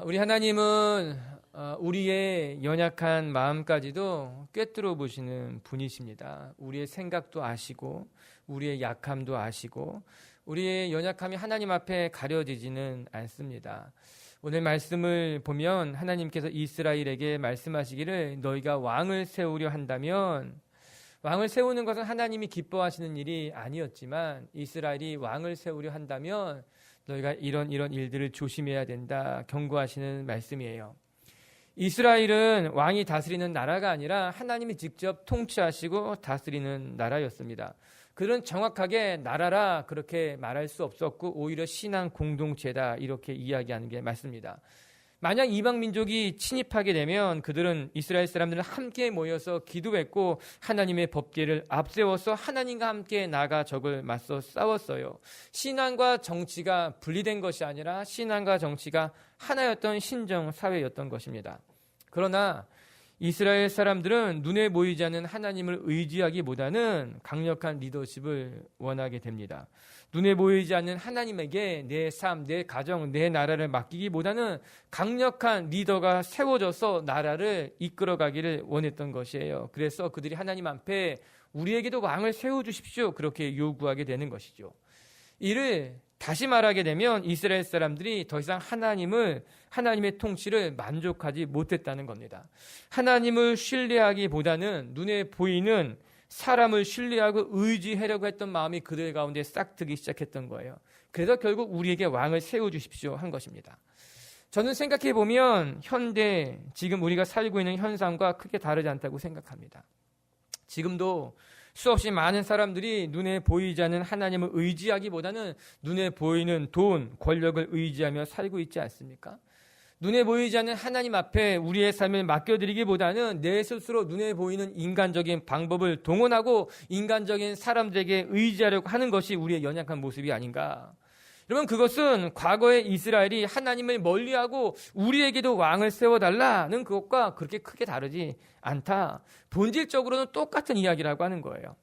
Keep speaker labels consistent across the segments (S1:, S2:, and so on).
S1: 우리 하나님은 우리의 연약한 마음까지도 꿰뚫어 보시는 분이십니다. 우리의 생각도 아시고 우리의 약함도 아시고 우리의 연약함이 하나님 앞에 가려지지는 않습니다. 오늘 말씀을 보면 하나님께서 이스라엘에게 말씀하시기를 너희가 왕을 세우려 한다면, 왕을 세우는 것은 하나님이 기뻐하시는 일이 아니었지만 이스라엘이 왕을 세우려 한다면 너희가 이런 일들을 조심해야 된다 경고하시는 말씀이에요. 이스라엘은 왕이 다스리는 나라가 아니라 하나님이 직접 통치하시고 다스리는 나라였습니다. 그들은 정확하게 나라라 그렇게 말할 수 없었고 오히려 신앙 공동체다 이렇게 이야기하는 게 맞습니다. 만약 이방 민족이 침입하게 되면 그들은 이스라엘 사람들은 함께 모여서 기도했고 하나님의 법궤를 앞세워서 하나님과 함께 나가 적을 맞서 싸웠어요. 신앙과 정치가 분리된 것이 아니라 신앙과 정치가 하나였던 신정 사회였던 것입니다. 그러나 이스라엘 사람들은 눈에 보이지 않는 하나님을 의지하기보다는 강력한 리더십을 원하게 됩니다. 눈에 보이지 않는 하나님에게 내 삶, 내 가정, 내 나라를 맡기기보다는 강력한 리더가 세워져서 나라를 이끌어가기를 원했던 것이에요. 그래서 그들이 하나님 앞에 우리에게도 왕을 세워주십시오 그렇게 요구하게 되는 것이죠. 이를 다시 말하게 되면 이스라엘 사람들이 더 이상 하나님의 통치를 만족하지 못했다는 겁니다. 하나님을 신뢰하기보다는 눈에 보이는 사람을 신뢰하고 의지하려고 했던 마음이 그들 가운데 싹트기 시작했던 거예요. 그래서 결국 우리에게 왕을 세워주십시오 한 것입니다. 저는 생각해 보면 현대 지금 우리가 살고 있는 현상과 크게 다르지 않다고 생각합니다. 지금도 수없이 많은 사람들이 눈에 보이지 않는 하나님을 의지하기보다는 눈에 보이는 돈, 권력을 의지하며 살고 있지 않습니까? 눈에 보이지 않는 하나님 앞에 우리의 삶을 맡겨드리기보다는 내 스스로 눈에 보이는 인간적인 방법을 동원하고 인간적인 사람들에게 의지하려고 하는 것이 우리의 연약한 모습이 아닌가. 여러분, 그것은 과거의 이스라엘이 하나님을 멀리하고 우리에게도 왕을 세워달라는 그것과 그렇게 크게 다르지 않다. 본질적으로는 똑같은 이야기라고 하는 거예요.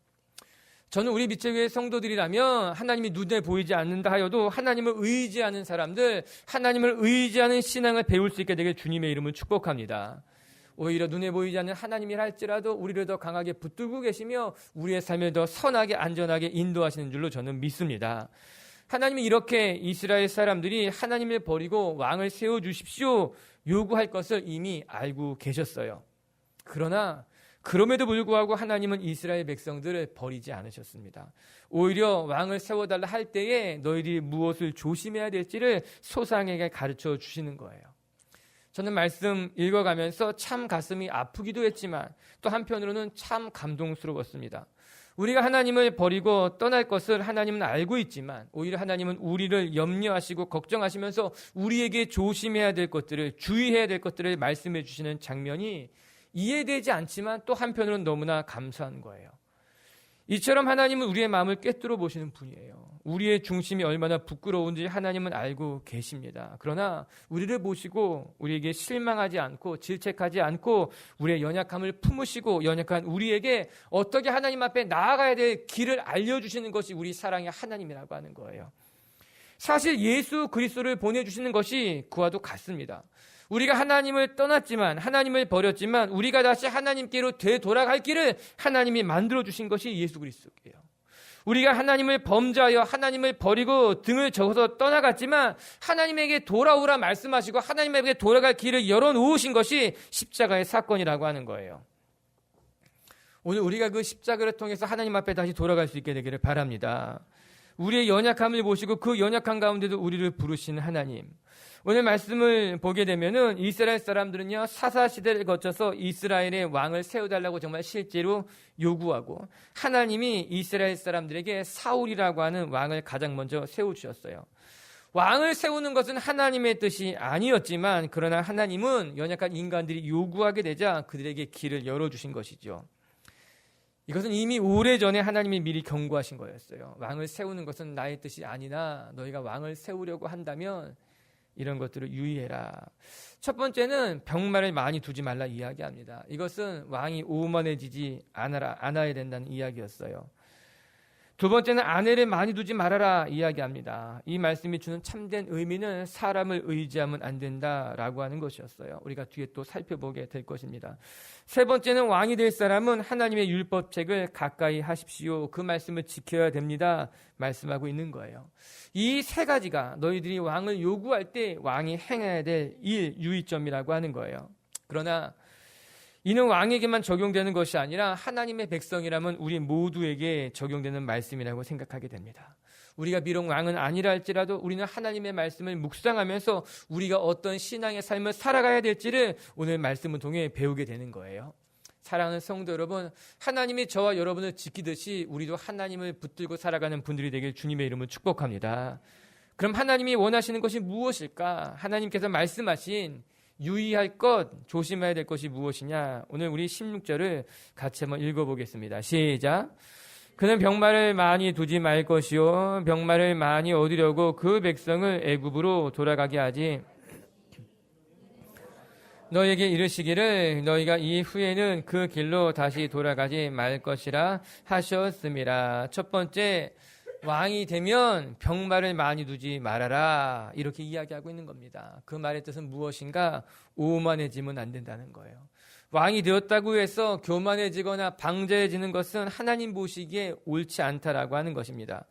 S1: 저는 우리 미체교회 성도들이라면 하나님이 눈에 보이지 않는다 하여도 하나님을 의지하는 사람들, 하나님을 의지하는 신앙을 배울 수 있게 되길 주님의 이름을 축복합니다. 오히려 눈에 보이지 않는 하나님이라 할지라도 우리를 더 강하게 붙들고 계시며 우리의 삶을 더 선하게 안전하게 인도하시는 줄로 저는 믿습니다. 하나님이 이렇게 이스라엘 사람들이 하나님을 버리고 왕을 세워주십시오 요구할 것을 이미 알고 계셨어요. 그러나 그럼에도 불구하고 하나님은 이스라엘 백성들을 버리지 않으셨습니다. 오히려 왕을 세워달라 할 때에 너희들이 무엇을 조심해야 될지를 소상에게 가르쳐 주시는 거예요. 저는 말씀 읽어가면서 참 가슴이 아프기도 했지만 또 한편으로는 참 감동스러웠습니다. 우리가 하나님을 버리고 떠날 것을 하나님은 알고 있지만 오히려 하나님은 우리를 염려하시고 걱정하시면서 우리에게 조심해야 될 것들을, 주의해야 될 것들을 말씀해 주시는 장면이 이해되지 않지만 또 한편으로는 너무나 감사한 거예요. 이처럼 하나님은 우리의 마음을 꿰뚫어 보시는 분이에요. 우리의 중심이 얼마나 부끄러운지 하나님은 알고 계십니다. 그러나 우리를 보시고 우리에게 실망하지 않고 질책하지 않고 우리의 연약함을 품으시고 연약한 우리에게 어떻게 하나님 앞에 나아가야 될 길을 알려주시는 것이 우리 사랑의 하나님이라고 하는 거예요. 사실 예수 그리스도를 보내주시는 것이 그와도 같습니다. 우리가 하나님을 떠났지만, 하나님을 버렸지만 우리가 다시 하나님께로 되돌아갈 길을 하나님이 만들어주신 것이 예수 그리스도예요. 우리가 하나님을 범죄하여 하나님을 버리고 등을 접어서 떠나갔지만 하나님에게 돌아오라 말씀하시고 하나님에게 돌아갈 길을 열어놓으신 것이 십자가의 사건이라고 하는 거예요. 오늘 우리가 그 십자가를 통해서 하나님 앞에 다시 돌아갈 수 있게 되기를 바랍니다. 우리의 연약함을 보시고 그 연약한 가운데도 우리를 부르시는 하나님. 오늘 말씀을 보게 되면은 이스라엘 사람들은요, 사사시대를 거쳐서 이스라엘의 왕을 세워달라고 정말 실제로 요구하고 하나님이 이스라엘 사람들에게 사울이라고 하는 왕을 가장 먼저 세워주셨어요. 왕을 세우는 것은 하나님의 뜻이 아니었지만 그러나 하나님은 연약한 인간들이 요구하게 되자 그들에게 길을 열어주신 것이죠. 이것은 이미 오래전에 하나님이 미리 경고하신 거였어요. 왕을 세우는 것은 나의 뜻이 아니나 너희가 왕을 세우려고 한다면 이런 것들을 유의해라. 첫 번째는 병마를 많이 두지 말라 이야기합니다. 이것은 왕이 오만해지지 않아야 된다는 이야기였어요. 두 번째는 아내를 많이 두지 말아라 이야기합니다. 이 말씀이 주는 참된 의미는 사람을 의지하면 안 된다라고 하는 것이었어요. 우리가 뒤에 또 살펴보게 될 것입니다. 세 번째는 왕이 될 사람은 하나님의 율법책을 가까이 하십시오. 그 말씀을 지켜야 됩니다. 말씀하고 있는 거예요. 이 세 가지가 너희들이 왕을 요구할 때 왕이 행해야 될 일, 유의점이라고 하는 거예요. 그러나 이는 왕에게만 적용되는 것이 아니라 하나님의 백성이라면 우리 모두에게 적용되는 말씀이라고 생각하게 됩니다. 우리가 비록 왕은 아니라 할지라도 우리는 하나님의 말씀을 묵상하면서 우리가 어떤 신앙의 삶을 살아가야 될지를 오늘 말씀을 통해 배우게 되는 거예요. 사랑하는 성도 여러분, 하나님이 저와 여러분을 지키듯이 우리도 하나님을 붙들고 살아가는 분들이 되길 주님의 이름으로 축복합니다. 그럼 하나님이 원하시는 것이 무엇일까? 하나님께서 말씀하신 유의할 것, 조심해야 될 것이 무엇이냐? 오늘 우리 16절을 같이 한번 읽어보겠습니다. 시작. 그는 병마를 많이 두지 말 것이요 병마를 많이 얻으려고 그 백성을 애굽으로 돌아가게 하지. 너에게 이르시기를 너희가 이 후에는 그 길로 다시 돌아가지 말 것이라 하셨습니다. 첫 번째, 왕이 되면 병마를 많이 두지 말아라 이렇게 이야기하고 있는 겁니다. 그 말의 뜻은 무엇인가? 오만해지면 안 된다는 거예요. 왕이 되었다고 해서 교만해지거나 방자해지는 것은 하나님 보시기에 옳지 않다라고 하는 것입니다.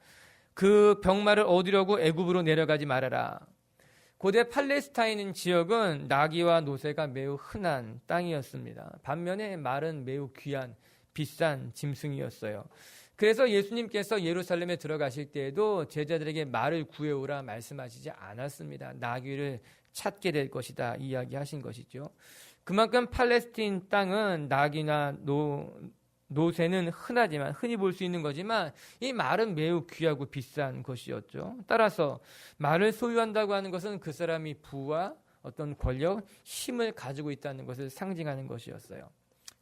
S1: 그 병마를 얻으려고 애굽으로 내려가지 말아라. 고대 팔레스타인 지역은 나귀와 노새가 매우 흔한 땅이었습니다. 반면에 말은 매우 귀한 비싼 짐승이었어요. 그래서 예수님께서 예루살렘에 들어가실 때에도 제자들에게 말을 구해오라 말씀하시지 않았습니다. 나귀를 찾게 될 것이다 이야기하신 것이죠. 그만큼 팔레스틴 땅은 나귀나 노새는 흔하지만 흔히 볼 수 있는 거지만 이 말은 매우 귀하고 비싼 것이었죠. 따라서 말을 소유한다고 하는 것은 그 사람이 부와 어떤 권력, 힘을 가지고 있다는 것을 상징하는 것이었어요.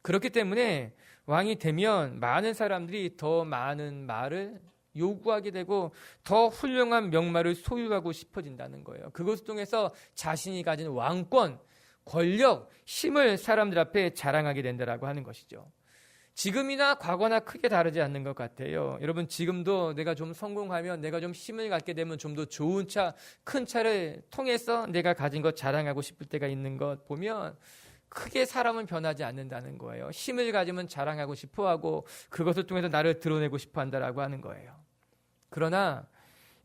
S1: 그렇기 때문에 왕이 되면 많은 사람들이 더 많은 말을 요구하게 되고 더 훌륭한 명말을 소유하고 싶어진다는 거예요. 그것을 통해서 자신이 가진 왕권, 권력, 힘을 사람들 앞에 자랑하게 된다라고 하는 것이죠. 지금이나 과거나 크게 다르지 않는 것 같아요. 여러분 지금도 내가 좀 성공하면 내가 좀 힘을 갖게 되면 좀 더 좋은 차, 큰 차를 통해서 내가 가진 것 자랑하고 싶을 때가 있는 것 보면 크게 사람은 변하지 않는다는 거예요. 힘을 가지면 자랑하고 싶어하고 그것을 통해서 나를 드러내고 싶어한다라고 하는 거예요. 그러나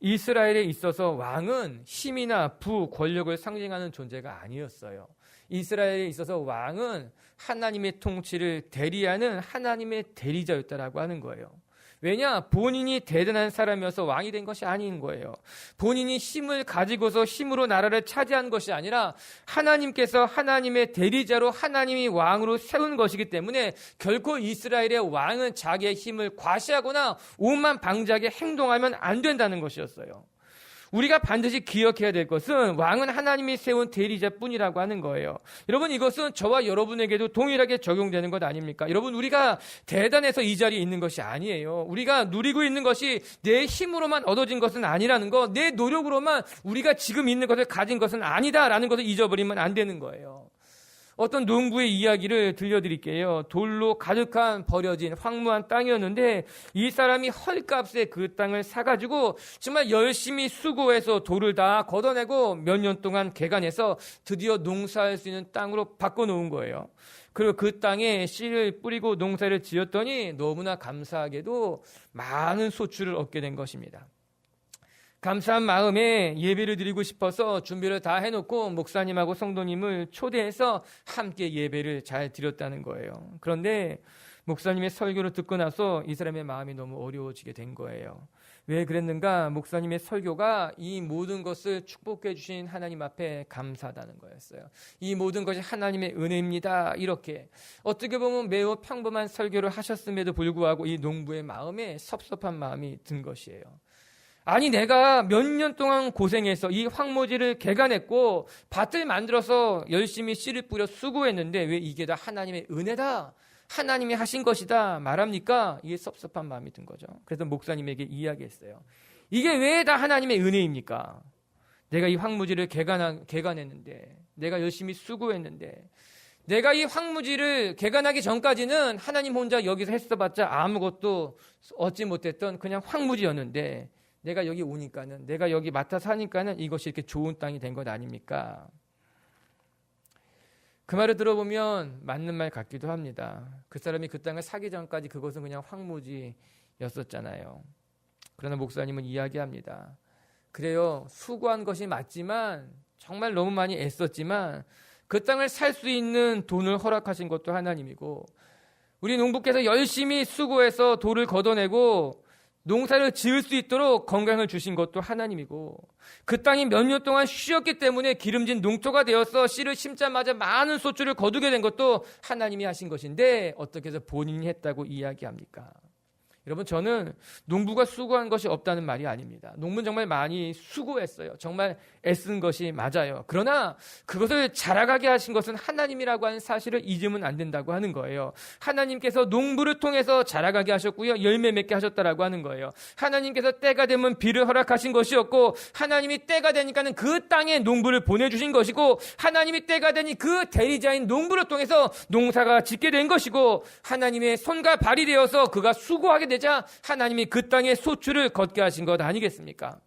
S1: 이스라엘에 있어서 왕은 힘이나 부, 권력을 상징하는 존재가 아니었어요. 이스라엘에 있어서 왕은 하나님의 통치를 대리하는 하나님의 대리자였다라고 하는 거예요. 왜냐? 본인이 대단한 사람이어서 왕이 된 것이 아닌 거예요. 본인이 힘을 가지고서 힘으로 나라를 차지한 것이 아니라 하나님께서 하나님의 대리자로 하나님이 왕으로 세운 것이기 때문에 결코 이스라엘의 왕은 자기의 힘을 과시하거나 오만방자하게 행동하면 안 된다는 것이었어요. 우리가 반드시 기억해야 될 것은 왕은 하나님이 세운 대리자뿐이라고 하는 거예요. 여러분 이것은 저와 여러분에게도 동일하게 적용되는 것 아닙니까? 여러분 우리가 대단해서 이 자리에 있는 것이 아니에요. 우리가 누리고 있는 것이 내 힘으로만 얻어진 것은 아니라는 것, 내 노력으로만 우리가 지금 있는 것을 가진 것은 아니다라는 것을 잊어버리면 안 되는 거예요. 어떤 농부의 이야기를 들려드릴게요. 돌로 가득한 버려진 황무한 땅이었는데 이 사람이 헐값에 그 땅을 사가지고 정말 열심히 수고해서 돌을 다 걷어내고 몇 년 동안 개간해서 드디어 농사할 수 있는 땅으로 바꿔놓은 거예요. 그리고 그 땅에 씨를 뿌리고 농사를 지었더니 너무나 감사하게도 많은 소출을 얻게 된 것입니다. 감사한 마음에 예배를 드리고 싶어서 준비를 다 해놓고 목사님하고 성도님을 초대해서 함께 예배를 잘 드렸다는 거예요. 그런데 목사님의 설교를 듣고 나서 이 사람의 마음이 너무 어려워지게 된 거예요. 왜 그랬는가? 목사님의 설교가 이 모든 것을 축복해 주신 하나님 앞에 감사하다는 거였어요. 이 모든 것이 하나님의 은혜입니다. 이렇게 어떻게 보면 매우 평범한 설교를 하셨음에도 불구하고 이 농부의 마음에 섭섭한 마음이 든 것이에요. 아니 내가 몇 년 동안 고생해서 이 황무지를 개간했고 밭을 만들어서 열심히 씨를 뿌려 수고했는데 왜 이게 다 하나님의 은혜다, 하나님이 하신 것이다 말합니까? 이게 섭섭한 마음이 든 거죠. 그래서 목사님에게 이야기했어요. 이게 왜 다 하나님의 은혜입니까? 내가 이 황무지를 개간했는데, 내가 열심히 수고했는데, 내가 이 황무지를 개간하기 전까지는 하나님 혼자 여기서 했어봤자 아무것도 얻지 못했던 그냥 황무지였는데, 내가 여기 오니까는, 내가 여기 맡아 사니까는 이것이 이렇게 좋은 땅이 된 것 아닙니까? 그 말을 들어보면 맞는 말 같기도 합니다. 그 사람이 그 땅을 사기 전까지 그것은 그냥 황무지였었잖아요. 그러나 목사님은 이야기합니다. 그래요, 수고한 것이 맞지만, 정말 너무 많이 애썼지만 그 땅을 살 수 있는 돈을 허락하신 것도 하나님이고, 우리 농부께서 열심히 수고해서 돌을 걷어내고 농사를 지을 수 있도록 건강을 주신 것도 하나님이고, 그 땅이 몇 년 동안 쉬었기 때문에 기름진 농토가 되어서 씨를 심자마자 많은 소출을 거두게 된 것도 하나님이 하신 것인데 어떻게 해서 본인이 했다고 이야기합니까? 여러분, 저는 농부가 수고한 것이 없다는 말이 아닙니다. 농부는 정말 많이 수고했어요. 정말 애쓴 것이 맞아요. 그러나 그것을 자라가게 하신 것은 하나님이라고 하는 사실을 잊으면 안 된다고 하는 거예요. 하나님께서 농부를 통해서 자라가게 하셨고요, 열매 맺게 하셨다라고 하는 거예요. 하나님께서 때가 되면 비를 허락하신 것이었고, 하나님이 때가 되니까는 그 땅에 농부를 보내주신 것이고, 하나님이 때가 되니 그 대리자인 농부를 통해서 농사가 짓게 된 것이고, 하나님의 손과 발이 되어서 그가 수고하게 되자 하나님이 그 땅에 소출을 걷게 하신 것 아니겠습니까?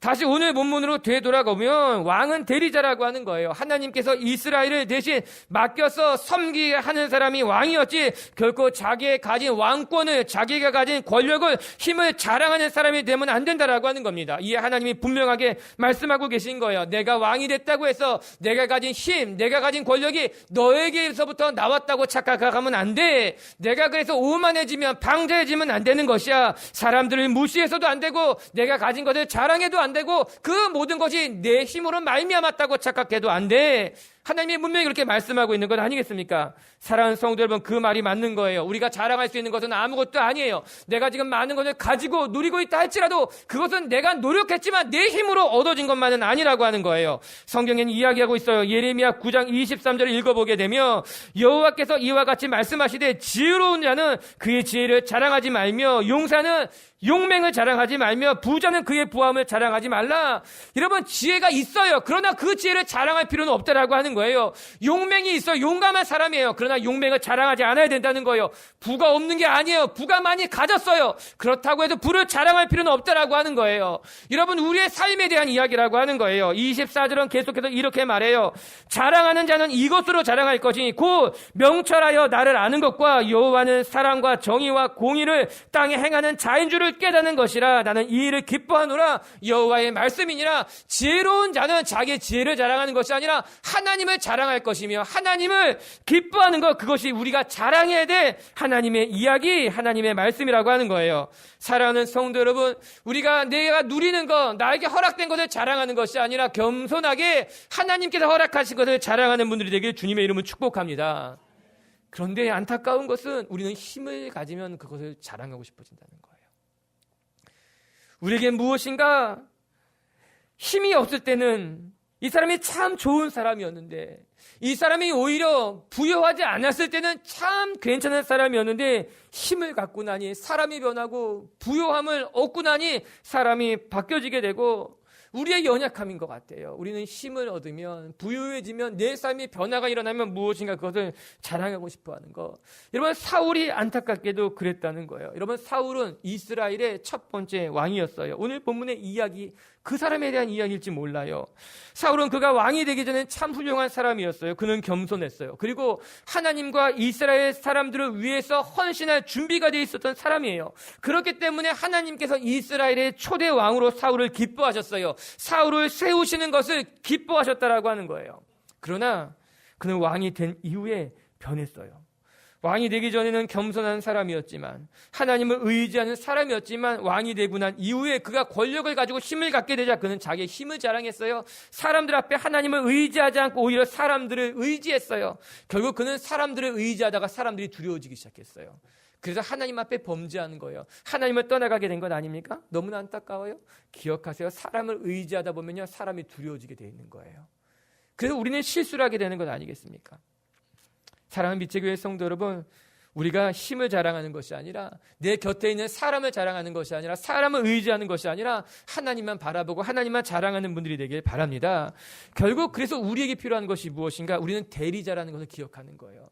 S1: 다시 오늘 본문으로 되돌아가면 왕은 대리자라고 하는 거예요. 하나님께서 이스라엘을 대신 맡겨서 섬기게 하는 사람이 왕이었지, 결코 자기의 가진 왕권을, 자기가 가진 권력을, 힘을 자랑하는 사람이 되면 안 된다라고 하는 겁니다. 이에 하나님이 분명하게 말씀하고 계신 거예요. 내가 왕이 됐다고 해서 내가 가진 힘, 내가 가진 권력이 너에게서부터 나왔다고 착각하면 안 돼. 내가 그래서 오만해지면, 방자해지면 안 되는 것이야. 사람들을 무시해서도 안 되고, 내가 가진 것을 자랑해도 안 되고, 그 모든 것이 내 힘으로 말미암았다고 착각해도 안 돼. 하나님이 분명히 그렇게 말씀하고 있는 것 아니겠습니까? 사랑하는 성도 여러분, 그 말이 맞는 거예요. 우리가 자랑할 수 있는 것은 아무것도 아니에요. 내가 지금 많은 것을 가지고 누리고 있다 할지라도 그것은 내가 노력했지만 내 힘으로 얻어진 것만은 아니라고 하는 거예요. 성경에는 이야기하고 있어요. 예레미야 9장 23절을 읽어보게 되면, 여호와께서 이와 같이 말씀하시되 지혜로운 자는 그의 지혜를 자랑하지 말며, 용사는 용맹을 자랑하지 말며, 부자는 그의 부함을 자랑하지 말라. 여러분, 지혜가 있어요. 그러나 그 지혜를 자랑할 필요는 없다라고 하는 거예요. 용맹이 있어요. 용감한 사람이에요. 그러나 용맹을 자랑하지 않아야 된다는 거예요. 부가 없는 게 아니에요. 부가 많이 가졌어요. 그렇다고 해도 부를 자랑할 필요는 없다라고 하는 거예요. 여러분, 우리의 삶에 대한 이야기라고 하는 거예요. 24절은 계속해서 이렇게 말해요. 자랑하는 자는 이것으로 자랑할 것이니 곧 명철하여 나를 아는 것과 여호와는 사랑과 정의와 공의를 땅에 행하는 자인 줄을 깨닫는 것이라. 나는 이 일을 기뻐하노라. 여호와의 말씀이니라. 지혜로운 자는 자기의 지혜를 자랑하는 것이 아니라 하나님을 자랑할 것이며, 하나님을 기뻐하는 것, 그것이 우리가 자랑해야 될 하나님의 이야기, 하나님의 말씀이라고 하는 거예요. 사랑하는 성도 여러분, 우리가 내가 누리는 것, 나에게 허락된 것을 자랑하는 것이 아니라 겸손하게 하나님께서 허락하신 것을 자랑하는 분들이 되길 주님의 이름으로 축복합니다. 그런데 안타까운 것은 우리는 힘을 가지면 그것을 자랑하고 싶어진다는 거예요. 우리에게 무엇인가 힘이 없을 때는 이 사람이 참 좋은 사람이었는데, 이 사람이 오히려 부여하지 않았을 때는 참 괜찮은 사람이었는데, 힘을 갖고 나니 사람이 변하고 부여함을 얻고 나니 사람이 바뀌어지게 되고, 우리의 연약함인 것 같아요. 우리는 힘을 얻으면, 부유해지면, 내 삶이 변화가 일어나면 무엇인가 그것을 자랑하고 싶어하는 것. 여러분, 사울이 안타깝게도 그랬다는 거예요. 여러분, 사울은 이스라엘의 첫 번째 왕이었어요. 오늘 본문의 이야기, 그 사람에 대한 이야기일지 몰라요. 사울은 그가 왕이 되기 전에 참 훌륭한 사람이었어요. 그는 겸손했어요. 그리고 하나님과 이스라엘 사람들을 위해서 헌신할 준비가 되어 있었던 사람이에요. 그렇기 때문에 하나님께서 이스라엘의 초대 왕으로 사울을 기뻐하셨어요. 사울을 세우시는 것을 기뻐하셨다라고 하는 거예요. 그러나 그는 왕이 된 이후에 변했어요. 왕이 되기 전에는 겸손한 사람이었지만, 하나님을 의지하는 사람이었지만, 왕이 되고 난 이후에 그가 권력을 가지고 힘을 갖게 되자 그는 자기의 힘을 자랑했어요. 사람들 앞에 하나님을 의지하지 않고 오히려 사람들을 의지했어요. 결국 그는 사람들을 의지하다가 사람들이 두려워지기 시작했어요. 그래서 하나님 앞에 범죄하는 거예요. 하나님을 떠나가게 된 것 아닙니까? 너무나 안타까워요. 기억하세요. 사람을 의지하다 보면요, 사람이 두려워지게 돼 있는 거예요. 그래서 우리는 실수를 하게 되는 것 아니겠습니까? 사랑하는 미체교회 성도 여러분, 우리가 힘을 자랑하는 것이 아니라, 내 곁에 있는 사람을 자랑하는 것이 아니라, 사람을 의지하는 것이 아니라 하나님만 바라보고 하나님만 자랑하는 분들이 되길 바랍니다. 결국 그래서 우리에게 필요한 것이 무엇인가? 우리는 대리자라는 것을 기억하는 거예요.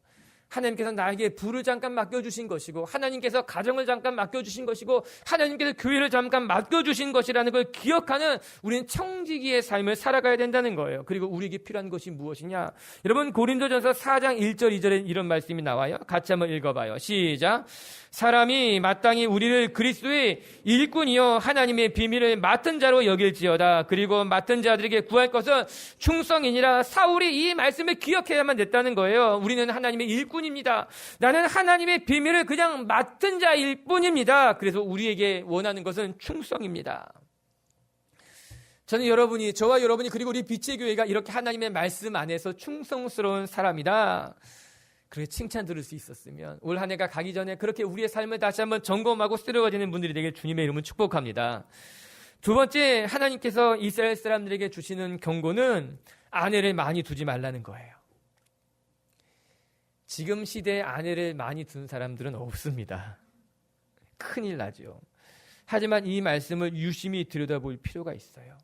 S1: 하나님께서 나에게 부를 잠깐 맡겨주신 것이고, 하나님께서 가정을 잠깐 맡겨주신 것이고, 하나님께서 교회를 잠깐 맡겨주신 것이라는 걸 기억하는 우리는 청지기의 삶을 살아가야 된다는 거예요. 그리고 우리에게 필요한 것이 무엇이냐? 여러분, 고린도전서 4장 1절 2절에 이런 말씀이 나와요. 같이 한번 읽어봐요. 시작. 사람이 마땅히 우리를 그리스도의 일꾼이요 하나님의 비밀을 맡은 자로 여길지어다. 그리고 맡은 자들에게 구할 것은 충성이니라. 사울이 이 말씀을 기억해야만 됐다는 거예요. 우리는 하나님의 일꾼입니다. 나는 하나님의 비밀을 그냥 맡은 자일 뿐입니다. 그래서 우리에게 원하는 것은 충성입니다. 저는 저와 여러분이 그리고 우리 빛의 교회가 이렇게 하나님의 말씀 안에서 충성스러운 사람이다, 그렇게 칭찬 들을 수 있었으면 올 한 해가 가기 전에 그렇게 우리의 삶을 다시 한번 점검하고 쓰러지는 분들이 되길 주님의 이름으로 축복합니다. 두 번째, 하나님께서 이스라엘 사람들에게 주시는 경고는 아내를 많이 두지 말라는 거예요. 지금 시대에 아내를 많이 둔 사람들은 없습니다. 큰일 나죠. 하지만 이 말씀을 유심히 들여다볼 필요가 있어요.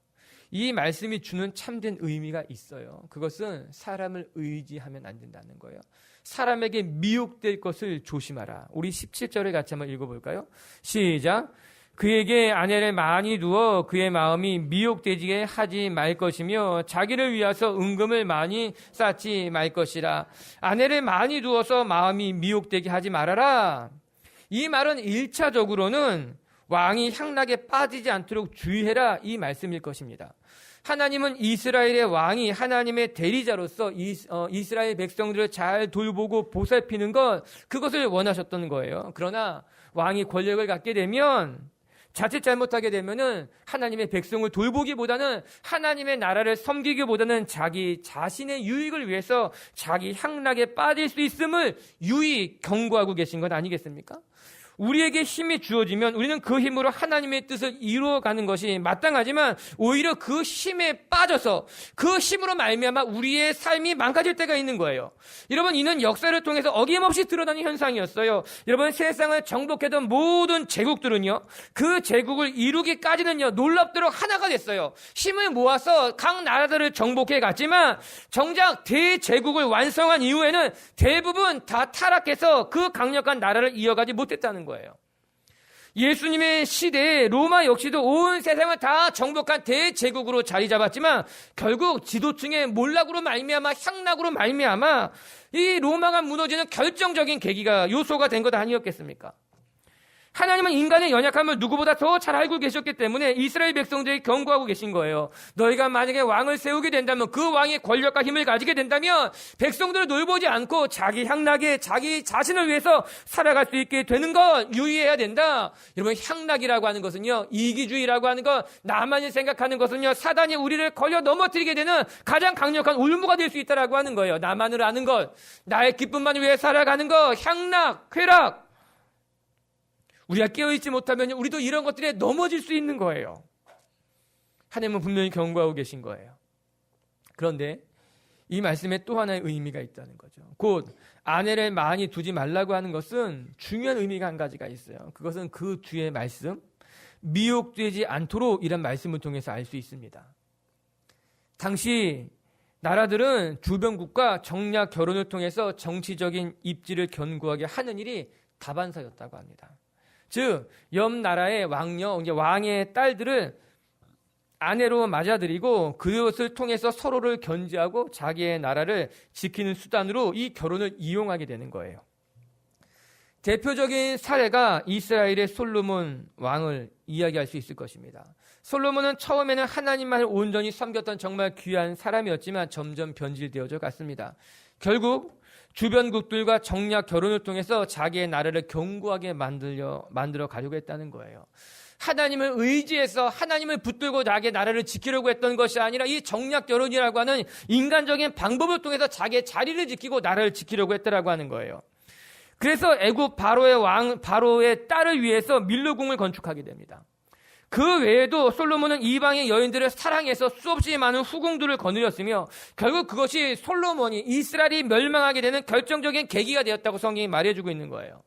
S1: 이 말씀이 주는 참된 의미가 있어요. 그것은 사람을 의지하면 안 된다는 거예요. 사람에게 미혹될 것을 조심하라. 우리 17절을 같이 한번 읽어볼까요? 시작. 그에게 아내를 많이 두어 그의 마음이 미혹되게 하지 말 것이며 자기를 위하서 은금을 많이 쌓지 말 것이라. 아내를 많이 두어서 마음이 미혹되게 하지 말아라. 이 말은 1차적으로는 왕이 향락에 빠지지 않도록 주의해라, 이 말씀일 것입니다. 하나님은 이스라엘의 왕이 하나님의 대리자로서 이스라엘 백성들을 잘 돌보고 보살피는 그것을 원하셨던 거예요. 그러나 왕이 권력을 갖게 되면, 자칫 잘못하게 되면은 하나님의 백성을 돌보기보다는, 하나님의 나라를 섬기기보다는 자기 자신의 유익을 위해서 자기 향락에 빠질 수 있음을 유의 경고하고 계신 것 아니겠습니까? 우리에게 힘이 주어지면 우리는 그 힘으로 하나님의 뜻을 이루어가는 것이 마땅하지만, 오히려 그 힘에 빠져서 그 힘으로 말미암아 우리의 삶이 망가질 때가 있는 거예요. 여러분, 이는 역사를 통해서 어김없이 드러나는 현상이었어요. 여러분, 세상을 정복했던 모든 제국들은요, 그 제국을 이루기까지는요, 놀랍도록 하나가 됐어요. 힘을 모아서 각 나라들을 정복해 갔지만 정작 대제국을 완성한 이후에는 대부분 다 타락해서 그 강력한 나라를 이어가지 못했다는 거예요. 예수님의 시대에 로마 역시도 온 세상을 다 정복한 대제국으로 자리 잡았지만 결국 지도층의 몰락으로 말미암아, 향락으로 말미암아 이 로마가 무너지는 결정적인 계기가, 요소가 된 것 아니었겠습니까? 하나님은 인간의 연약함을 누구보다 더 잘 알고 계셨기 때문에 이스라엘 백성들에게 경고하고 계신 거예요. 너희가 만약에 왕을 세우게 된다면, 그 왕의 권력과 힘을 가지게 된다면 백성들을 돌보지 않고 자기 향락에 자기 자신을 위해서 살아갈 수 있게 되는 것 유의해야 된다. 여러분, 향락이라고 하는 것은요, 이기주의라고 하는 것, 나만이 생각하는 것은요, 사단이 우리를 걸려 넘어뜨리게 되는 가장 강력한 올무가 될 수 있다라고 하는 거예요. 나만을 아는 것, 나의 기쁨만 위해 살아가는 것, 향락, 쾌락. 우리가 깨어있지 못하면 우리도 이런 것들에 넘어질 수 있는 거예요. 하나님은 분명히 경고하고 계신 거예요. 그런데 이 말씀에 또 하나의 의미가 있다는 거죠. 곧 아내를 많이 두지 말라고 하는 것은 중요한 의미가 한 가지가 있어요. 그것은 그 뒤의 말씀, 미혹되지 않도록 이런 말씀을 통해서 알 수 있습니다. 당시 나라들은 주변국과 정략 결혼을 통해서 정치적인 입지를 견고하게 하는 일이 다반사였다고 합니다. 즉, 옆 나라의 왕녀, 왕의 딸들을 아내로 맞아들이고 그것을 통해서 서로를 견제하고 자기의 나라를 지키는 수단으로 이 결혼을 이용하게 되는 거예요. 대표적인 사례가 이스라엘의 솔로몬 왕을 이야기할 수 있을 것입니다. 솔로몬은 처음에는 하나님만을 온전히 섬겼던 정말 귀한 사람이었지만 점점 변질되어져 갔습니다. 결국 주변국들과 정략 결혼을 통해서 자기의 나라를 견고하게 만들어 가려고 했다는 거예요. 하나님을 의지해서 하나님을 붙들고 자기의 나라를 지키려고 했던 것이 아니라 이 정략 결혼이라고 하는 인간적인 방법을 통해서 자기의 자리를 지키고 나라를 지키려고 했다라고 하는 거예요. 그래서 애굽 바로의 딸을 위해서 밀로궁을 건축하게 됩니다. 그 외에도 솔로몬은 이방의 여인들을 사랑해서 수없이 많은 후궁들을 거느렸으며 결국 그것이 솔로몬이 이스라엘이 멸망하게 되는 결정적인 계기가 되었다고 성경이 말해주고 있는 거예요.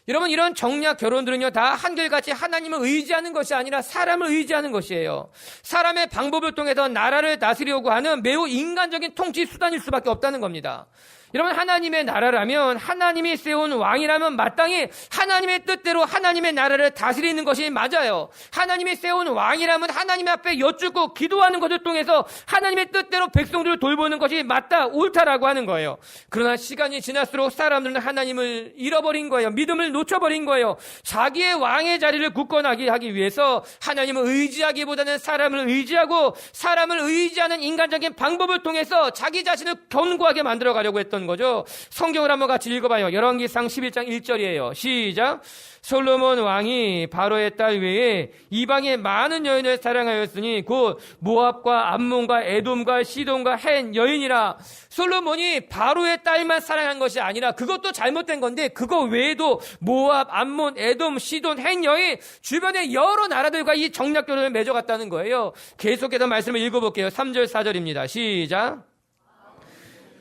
S1: 여러분, 이런 정략 결혼들은요, 다 한결같이 하나님을 의지하는 것이 아니라 사람을 의지하는 것이에요. 사람의 방법을 통해서 나라를 다스리려고 하는 매우 인간적인 통치 수단일 수밖에 없다는 겁니다. 여러분, 하나님의 나라라면, 하나님이 세운 왕이라면 마땅히 하나님의 뜻대로 하나님의 나라를 다스리는 것이 맞아요. 하나님이 세운 왕이라면 하나님 앞에 여쭙고 기도하는 것을 통해서 하나님의 뜻대로 백성들을 돌보는 것이 맞다, 옳다라고 하는 거예요. 그러나 시간이 지날수록 사람들은 하나님을 잃어버린 거예요. 믿음을 놓쳐버린 거예요. 자기의 왕의 자리를 굳건하게 하기 위해서 하나님을 의지하기보다는 사람을 의지하고 사람을 의지하는 인간적인 방법을 통해서 자기 자신을 견고하게 만들어가려고 했던 거죠. 성경을 한번 같이 읽어봐요. 열왕기상 11장 1절이에요. 시작. 솔로몬 왕이 바로의 딸 외에 이방의 많은 여인을 사랑하였으니 곧 모압과 암몬과 에돔과 시돈과 헨 여인이라. 솔로몬이 바로의 딸만 사랑한 것이 아니라 그것도 잘못된 건데 그거 외에도 모압, 암몬, 에돔, 시돈, 헨 여인 주변의 여러 나라들과 이 정략결혼을 맺어갔다는 거예요. 계속해서 말씀을 읽어볼게요. 3절 4절입니다. 시작.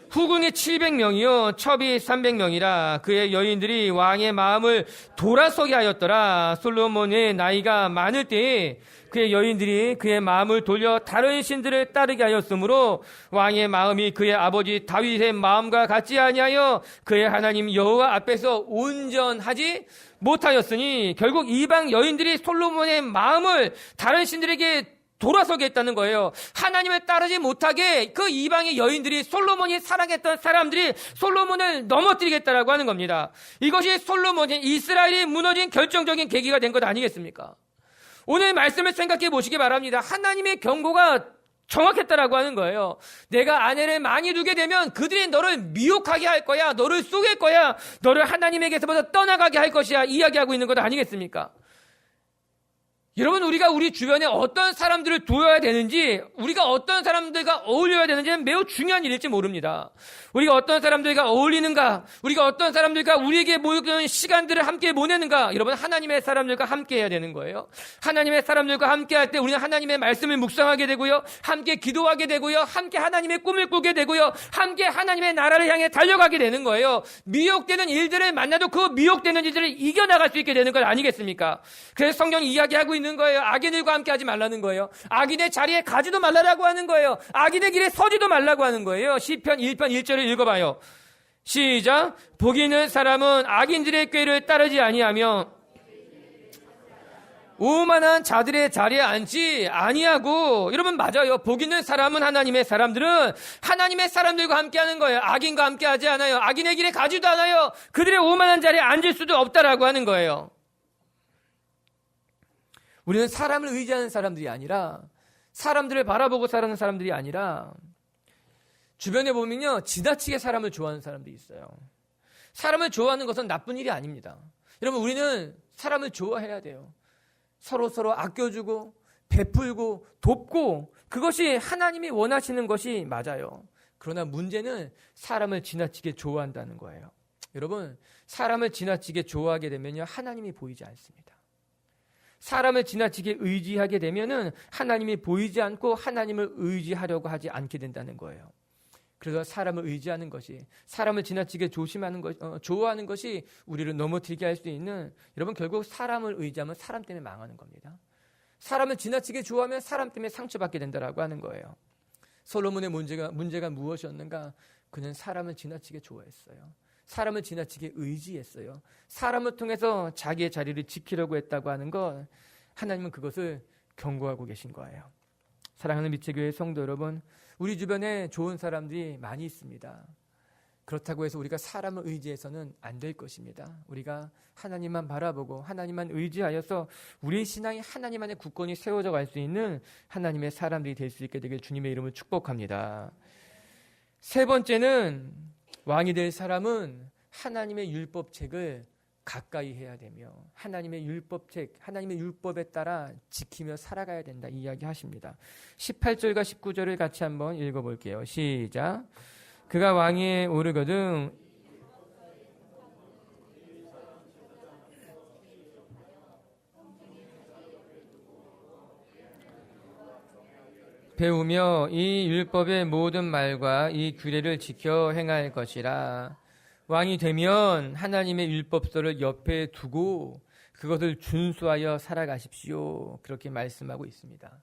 S1: 후궁이 700명이요 첩이 300명이라. 그의 여인들이 왕의 마음을 돌아서게 하였더라. 솔로몬의 나이가 많을 때에 그의 여인들이 그의 마음을 돌려 다른 신들을 따르게 하였으므로 왕의 마음이 그의 아버지 다윗의 마음과 같지 아니하여 그의 하나님 여호와 앞에서 온전하지 못하였으니 결국 이방 여인들이 솔로몬의 마음을 다른 신들에게 돌아서게 했다는 거예요. 하나님을 따르지 못하게 그 이방의 여인들이 솔로몬이 사랑했던 사람들이 솔로몬을 넘어뜨리겠다라고 하는 겁니다. 이것이 솔로몬이 이스라엘이 무너진 결정적인 계기가 된 것 아니겠습니까? 오늘 말씀을 생각해 보시기 바랍니다. 하나님의 경고가 정확했다라고 하는 거예요. 내가 아내를 많이 두게 되면 그들이 너를 미혹하게 할 거야. 너를 속일 거야. 너를 하나님에게서부터 떠나가게 할 것이야. 이야기하고 있는 것 아니겠습니까? 여러분, 우리가 우리 주변에 어떤 사람들을 두어야 되는지, 우리가 어떤 사람들과 어울려야 되는지는 매우 중요한 일일지 모릅니다. 우리가 어떤 사람들과 어울리는가, 우리가 어떤 사람들과 우리에게 모이는 시간들을 함께 보내는가, 여러분, 하나님의 사람들과 함께 해야 되는 거예요. 하나님의 사람들과 함께 할 때 우리는 하나님의 말씀을 묵상하게 되고요, 함께 기도하게 되고요, 함께 하나님의 꿈을 꾸게 되고요, 함께 하나님의 나라를 향해 달려가게 되는 거예요. 미혹되는 일들을 만나도 그 미혹되는 일들을 이겨나갈 수 있게 되는 것 아니겠습니까? 그래서 성경이 이야기하고 있는 거예요. 악인들과 함께 하지 말라는 거예요. 악인의 자리에 가지도 말라라고 하는 거예요. 악인의 길에 서지도 말라고 하는 거예요. 시편 1편 1절을 읽어봐요. 시작. 복 있는 사람은 악인들의 꾀를 따르지 아니하며 오만한 자들의 자리에 앉지 아니하고. 여러분, 맞아요. 복 있는 사람은 하나님의 사람들은 하나님의 사람들과 함께하는 거예요. 악인과 함께하지 않아요. 악인의 길에 가지도 않아요. 그들의 오만한 자리에 앉을 수도 없다라고 하는 거예요. 우리는 사람을 의지하는 사람들이 아니라, 사람들을 바라보고 사는 사람들이 아니라, 주변에 보면요, 지나치게 사람을 좋아하는 사람들이 있어요. 사람을 좋아하는 것은 나쁜 일이 아닙니다. 여러분, 우리는 사람을 좋아해야 돼요. 서로 아껴주고 베풀고 돕고, 그것이 하나님이 원하시는 것이 맞아요. 그러나 문제는 사람을 지나치게 좋아한다는 거예요. 여러분, 사람을 지나치게 좋아하게 되면요, 하나님이 보이지 않습니다. 사람을 지나치게 의지하게 되면은 하나님이 보이지 않고 하나님을 의지하려고 하지 않게 된다는 거예요. 그래서 사람을 의지하는 것이, 사람을 지나치게 좋아하는 것이 우리를 넘어뜨리게 할 수 있는, 여러분, 결국 사람을 의지하면 사람 때문에 망하는 겁니다. 사람을 지나치게 좋아하면 사람 때문에 상처받게 된다라고 하는 거예요. 솔로몬의 문제가 무엇이었는가? 그는 사람을 지나치게 좋아했어요. 사람을 지나치게 의지했어요. 사람을 통해서 자기의 자리를 지키려고 했다고 하는 것, 하나님은 그것을 경고하고 계신 거예요. 사랑하는 미체교회 성도 여러분, 우리 주변에 좋은 사람들이 많이 있습니다. 그렇다고 해서 우리가 사람을 의지해서는 안 될 것입니다. 우리가 하나님만 바라보고 하나님만 의지하여서 우리의 신앙이 하나님 안에 굳건히 세워져 갈 수 있는 하나님의 사람들이 될 수 있게 되길 주님의 이름으로 축복합니다. 세 번째는, 왕이 될 사람은 하나님의 율법책을 가까이 해야 되며 하나님의 율법책, 하나님의 율법에 따라 지키며 살아가야 된다, 이 이야기 하십니다. 18절과 19절을 같이 한번 읽어볼게요. 시작. 그가 왕위에 오르거든 배우며 이 율법의 모든 말과 이 규례를 지켜 행할 것이라. 왕이 되면 하나님의 율법서를 옆에 두고 그것을 준수하여 살아가십시오. 그렇게 말씀하고 있습니다.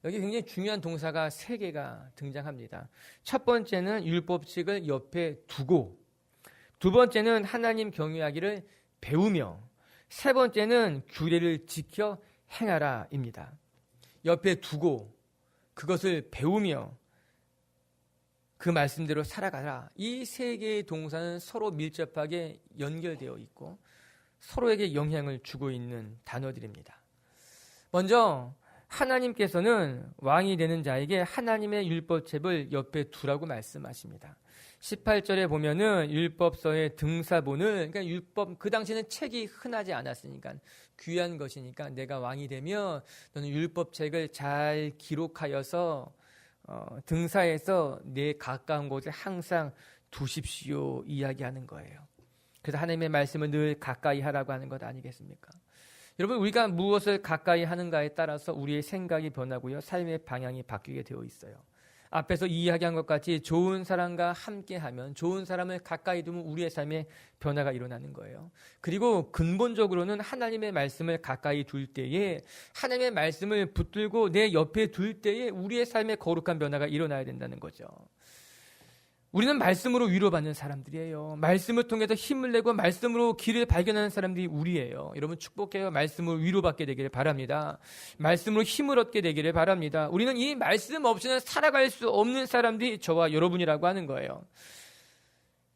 S1: 여기 굉장히 중요한 동사가 3개가 등장합니다. 첫 번째는 율법칙을 옆에 두고, 두 번째는 하나님 경외하기를 배우며, 세 번째는 규례를 지켜 행하라입니다. 옆에 두고 그것을 배우며 그 말씀대로 살아가라. 이 3개의 동사는 서로 밀접하게 연결되어 있고 서로에게 영향을 주고 있는 단어들입니다. 먼저 하나님께서는 왕이 되는 자에게 하나님의 율법책을 옆에 두라고 말씀하십니다. 18절에 보면은 율법서의 등사본을, 그러니까 율법, 그 당시에는 책이 흔하지 않았으니까 귀한 것이니까 내가 왕이 되면 너는 율법책을 잘 기록하여서 등사해서 내 가까운 곳에 항상 두십시오 이야기하는 거예요. 그래서 하나님의 말씀을 늘 가까이 하라고 하는 것 아니겠습니까? 여러분, 우리가 무엇을 가까이 하는가에 따라서 우리의 생각이 변하고요, 삶의 방향이 바뀌게 되어 있어요. 앞에서 이야기한 것 같이 좋은 사람과 함께하면, 좋은 사람을 가까이 두면 우리의 삶에 변화가 일어나는 거예요. 그리고 근본적으로는 하나님의 말씀을 가까이 둘 때에, 하나님의 말씀을 붙들고 내 옆에 둘 때에 우리의 삶에 거룩한 변화가 일어나야 된다는 거죠. 우리는 말씀으로 위로받는 사람들이에요. 말씀을 통해서 힘을 내고 말씀으로 길을 발견하는 사람들이 우리예요. 여러분, 축복해요. 말씀으로 위로받게 되기를 바랍니다. 말씀으로 힘을 얻게 되기를 바랍니다. 우리는 이 말씀 없이는 살아갈 수 없는 사람들이 저와 여러분이라고 하는 거예요.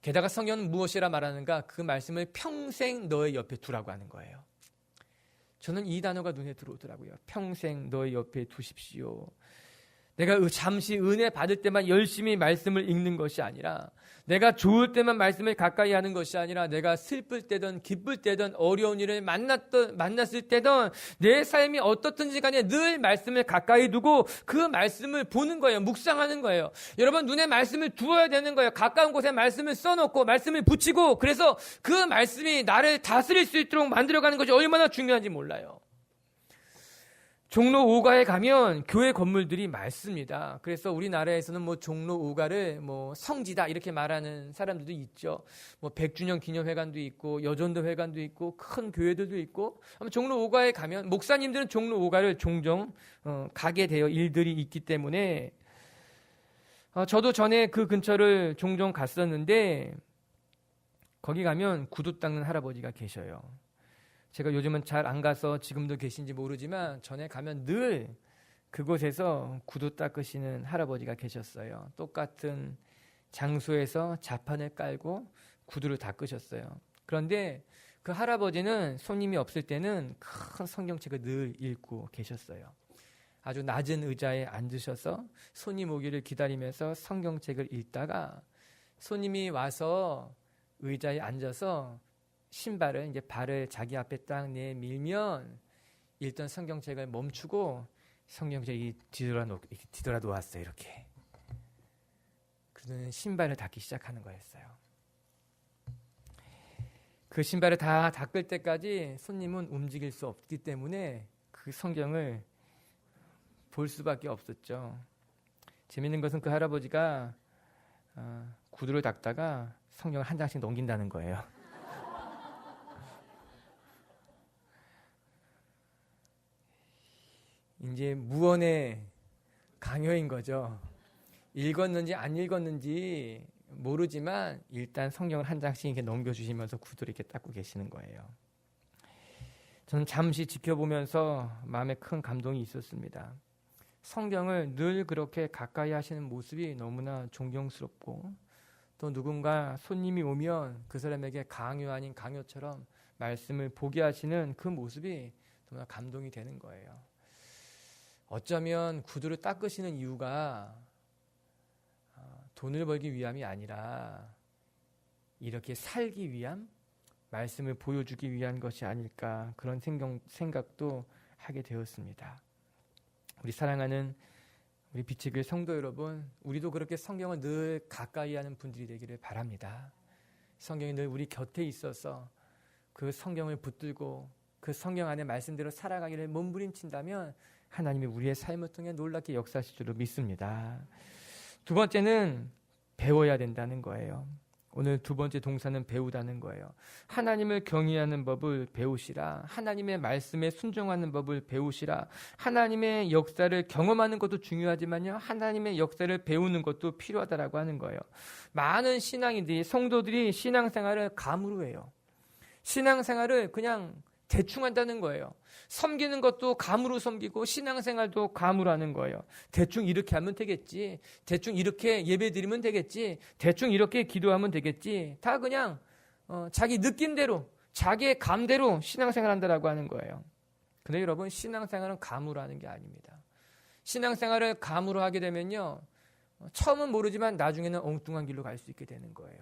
S1: 게다가 성경은 무엇이라 말하는가? 그 말씀을 평생 너의 옆에 두라고 하는 거예요. 저는 이 단어가 눈에 들어오더라고요. 평생 너의 옆에 두십시오. 내가 잠시 은혜 받을 때만 열심히 말씀을 읽는 것이 아니라, 내가 좋을 때만 말씀을 가까이 하는 것이 아니라, 내가 슬플 때든 기쁠 때든 어려운 일을 만났을 때든 내 삶이 어떻든지 간에 늘 말씀을 가까이 두고 그 말씀을 보는 거예요. 묵상하는 거예요. 여러분, 눈에 말씀을 두어야 되는 거예요. 가까운 곳에 말씀을 써놓고 말씀을 붙이고, 그래서 그 말씀이 나를 다스릴 수 있도록 만들어가는 것이 얼마나 중요한지 몰라요. 종로 5가에 가면 교회 건물들이 많습니다. 그래서 우리나라에서는 종로 5가를 성지다 이렇게 말하는 사람들도 있죠. 100주년 기념회관도 있고 여전도 회관도 있고 큰 교회들도 있고, 종로 5가에 가면 목사님들은 종로 5가를 종종 가게 되어 일들이 있기 때문에, 저도 전에 그 근처를 종종 갔었는데 거기 가면 구두 닦는 할아버지가 계셔요. 제가 요즘은 잘 안 가서 지금도 계신지 모르지만 전에 가면 늘 그곳에서 구두 닦으시는 할아버지가 계셨어요. 똑같은 장소에서 자판을 깔고 구두를 닦으셨어요. 그런데 그 할아버지는 손님이 없을 때는 큰 성경책을 늘 읽고 계셨어요. 아주 낮은 의자에 앉으셔서 손님 오기를 기다리면서 성경책을 읽다가 손님이 와서 의자에 앉아서 신발을, 이제 발을 자기 앞에 딱 내밀면 읽던 성경책을 멈추고 성경책이 뒤돌아 놓았어요. 이렇게. 그는 신발을 닦기 시작하는 거였어요. 그 신발을 다 닦을 때까지 손님은 움직일 수 없기 때문에 그 성경을 볼 수밖에 없었죠. 재밌는 것은 그 할아버지가 구두를 닦다가 성경을 한 장씩 넘긴다는 거예요. 이제 무언의 강요인 거죠. 읽었는지 안 읽었는지 모르지만 일단 성경을 한 장씩 이렇게 넘겨주시면서 구두를 이렇게 닦고 계시는 거예요. 저는 잠시 지켜보면서 마음에 큰 감동이 있었습니다. 성경을 늘 그렇게 가까이 하시는 모습이 너무나 존경스럽고, 또 누군가 손님이 오면 그 사람에게 강요 아닌 강요처럼 말씀을 보게 하시는 그 모습이 너무나 감동이 되는 거예요. 어쩌면 구두를 닦으시는 이유가 돈을 벌기 위함이 아니라 이렇게 살기 위함, 말씀을 보여주기 위한 것이 아닐까, 그런 생각도 하게 되었습니다. 우리 사랑하는 우리 빛의 교회 성도 여러분, 우리도 그렇게 성경을 늘 가까이 하는 분들이 되기를 바랍니다. 성경이 늘 우리 곁에 있어서 그 성경을 붙들고 그 그 성경 안의 말씀대로 살아가기를 몸부림친다면 하나님이 우리의 삶을 통해 놀랍게 역사하실 줄로 믿습니다. 두 번째는 배워야 된다는 거예요. 오늘 두 번째 동사는 배우다는 거예요. 하나님을 경외하는 법을 배우시라. 하나님의 말씀에 순종하는 법을 배우시라. 하나님의 역사를 경험하는 것도 중요하지만요, 하나님의 역사를 배우는 것도 필요하다라고 하는 거예요. 많은 신앙인들이, 성도들이 신앙생활을 감으로 해요. 신앙생활을 그냥 대충 한다는 거예요. 섬기는 것도 감으로 섬기고 신앙생활도 감으로 하는 거예요. 대충 이렇게 하면 되겠지, 대충 이렇게 예배드리면 되겠지, 대충 이렇게 기도하면 되겠지, 다 그냥 자기 느낌대로, 자기의 감대로 신앙생활 한다라고 하는 거예요. 근데 여러분, 신앙생활은 감으로 하는 게 아닙니다. 신앙생활을 감으로 하게 되면요, 처음은 모르지만 나중에는 엉뚱한 길로 갈 수 있게 되는 거예요.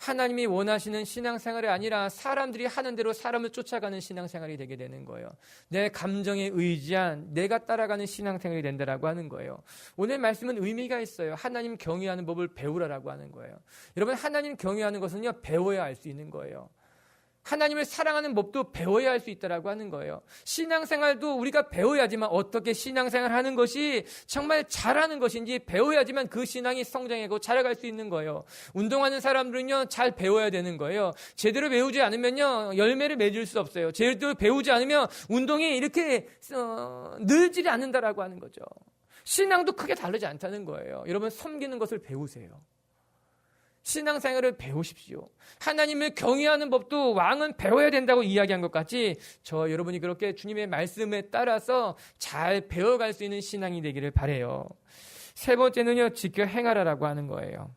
S1: 하나님이 원하시는 신앙생활이 아니라 사람들이 하는 대로 사람을 쫓아가는 신앙생활이 되게 되는 거예요. 내 감정에 의지한, 내가 따라가는 신앙생활이 된다라고 하는 거예요. 오늘 말씀은 의미가 있어요. 하나님 경외하는 법을 배우라라고 하는 거예요. 여러분, 하나님 경외하는 것은요, 배워야 알 수 있는 거예요. 하나님을 사랑하는 법도 배워야 할 수 있다라고 하는 거예요. 신앙생활도 우리가 배워야지만, 어떻게 신앙생활 하는 것이 정말 잘하는 것인지 배워야지만 그 신앙이 성장하고 자라갈 수 있는 거예요. 운동하는 사람들은요, 잘 배워야 되는 거예요. 제대로 배우지 않으면요, 열매를 맺을 수 없어요. 제대로 배우지 않으면 운동이 이렇게 늘지 않는다라고 하는 거죠. 신앙도 크게 다르지 않다는 거예요. 여러분, 섬기는 것을 배우세요. 신앙생활을 배우십시오. 하나님을 경외하는 법도 왕은 배워야 된다고 이야기한 것 같이, 저와 여러분이 그렇게 주님의 말씀에 따라서 잘 배워갈 수 있는 신앙이 되기를 바라요. 세 번째는요, 지켜 행하라라고 하는 거예요.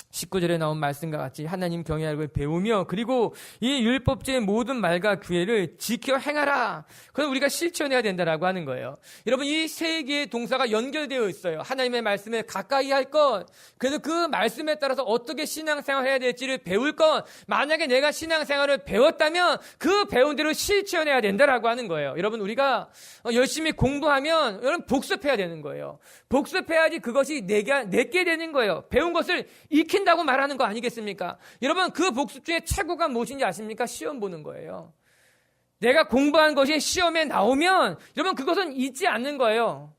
S1: 19절에 나온 말씀과 같이 하나님 경외하를 배우며, 그리고 이 율법제의 모든 말과 규례를 지켜 행하라. 그건 우리가 실천해야 된다라고 하는 거예요. 여러분, 이 세 개의 동사가 연결되어 있어요. 하나님의 말씀을 가까이 할 것, 그래서 그 말씀에 따라서 어떻게 신앙생활을 해야 될지를 배울 것, 만약에 내가 신앙생활을 배웠다면 그 배운 대로 실천해야 된다라고 하는 거예요. 여러분, 우리가 열심히 공부하면 여러분 복습해야 되는 거예요. 복습해야지 그것이 내게 되는 거예요. 배운 것을 익힌다고 말하는 거 아니겠습니까? 여러분, 그 복습 중에 최고가 무엇인지 아십니까? 시험 보는 거예요. 내가 공부한 것이 시험에 나오면 여러분, 그것은 잊지 않는 거예요.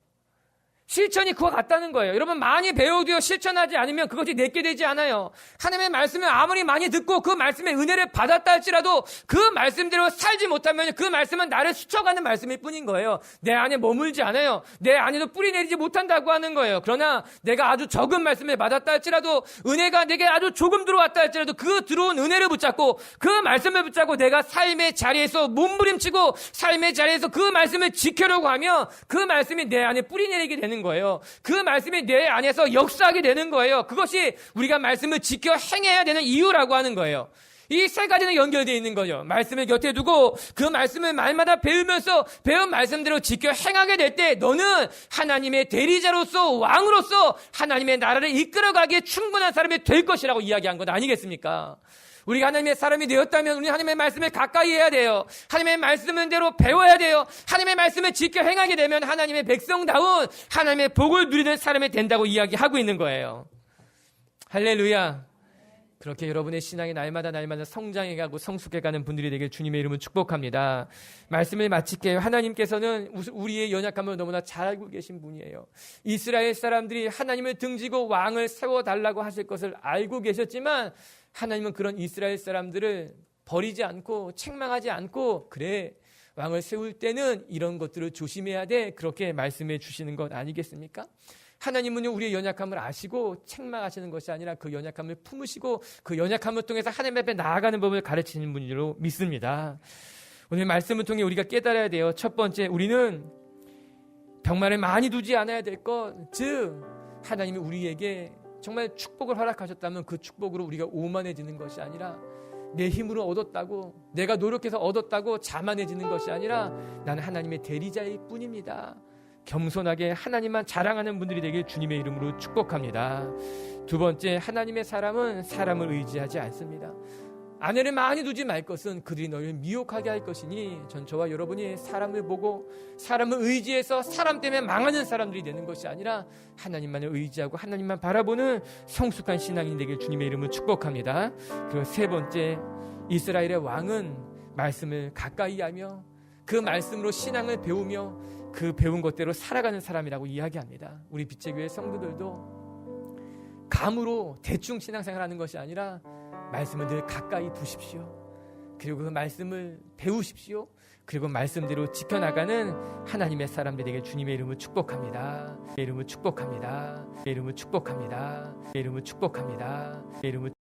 S1: 실천이 그와 같다는 거예요. 여러분, 많이 배우고 실천하지 않으면 그것이 내게 되지 않아요. 하나님의 말씀을 아무리 많이 듣고 그 말씀의 은혜를 받았다 할지라도 그 말씀대로 살지 못하면 그 말씀은 나를 스쳐가는 말씀일 뿐인 거예요. 내 안에 머물지 않아요. 내 안에도 뿌리 내리지 못한다고 하는 거예요. 그러나 내가 아주 적은 말씀을 받았다 할지라도, 은혜가 내게 아주 조금 들어왔다 할지라도 그 들어온 은혜를 붙잡고, 그 말씀을 붙잡고 내가 삶의 자리에서 몸부림치고 삶의 자리에서 그 말씀을 지키려고 하면 그 말씀이 내 안에 뿌리 내리게 되는 거예요. 그 말씀이 내 안에서 역사하게 되는 거예요. 그것이 우리가 말씀을 지켜 행해야 되는 이유라고 하는 거예요. 이 세 가지는 연결되어 있는 거죠. 말씀을 곁에 두고 그 말씀을 말마다 배우면서 배운 말씀대로 지켜 행하게 될 때 너는 하나님의 대리자로서, 왕으로서 하나님의 나라를 이끌어가기에 충분한 사람이 될 것이라고 이야기한 것 아니겠습니까? 우리가 하나님의 사람이 되었다면 우리 하나님의 말씀을 가까이 해야 돼요. 하나님의 말씀대로 배워야 돼요. 하나님의 말씀을 지켜 행하게 되면 하나님의 백성다운 하나님의 복을 누리는 사람이 된다고 이야기하고 있는 거예요. 할렐루야. 그렇게 여러분의 신앙이 날마다 성장해가고 성숙해가는 분들이 되길 주님의 이름으로 축복합니다. 말씀을 마칠게요. 하나님께서는 우리의 연약함을 너무나 잘 알고 계신 분이에요. 이스라엘 사람들이 하나님을 등지고 왕을 세워달라고 하실 것을 알고 계셨지만 하나님은 그런 이스라엘 사람들을 버리지 않고 책망하지 않고, 그래, 왕을 세울 때는 이런 것들을 조심해야 돼, 그렇게 말씀해 주시는 것 아니겠습니까? 하나님은 우리의 연약함을 아시고 책망하시는 것이 아니라 그 연약함을 품으시고 그 연약함을 통해서 하나님 앞에 나아가는 법을 가르치는 분으로 믿습니다. 오늘 말씀을 통해 우리가 깨달아야 돼요. 첫 번째, 우리는 병마를 많이 두지 않아야 될 것, 즉 하나님이 우리에게 정말 축복을 허락하셨다면 그 축복으로 우리가 오만해지는 것이 아니라, 내 힘으로 얻었다고, 내가 노력해서 얻었다고 자만해지는 것이 아니라 나는 하나님의 대리자일 뿐입니다. 겸손하게 하나님만 자랑하는 분들이 되길 주님의 이름으로 축복합니다. 두 번째, 하나님의 사람은 사람을 의지하지 않습니다. 아내를 많이 두지 말 것은 그들이 너희를 미혹하게 할 것이니, 저와 여러분이 사람을 보고 사람을 의지해서 사람 때문에 망하는 사람들이 되는 것이 아니라 하나님만을 의지하고 하나님만 바라보는 성숙한 신앙이 되길 주님의 이름으로 축복합니다. 그리고 세 번째, 이스라엘의 왕은 말씀을 가까이 하며 그 말씀으로 신앙을 배우며 그 배운 것대로 살아가는 사람이라고 이야기합니다. 우리 빛의교회 성도들도 감으로 대충 신앙생활하는 것이 아니라 말씀을 늘 가까이 두십시오. 그리고 그 말씀을 배우십시오. 그리고 말씀대로 지켜나가는 하나님의 사람들 되길 주님의 이름을 축복합니다. 이름을 축복합니다. 이름을 축복합니다. 이름을 축복합니다. 이름을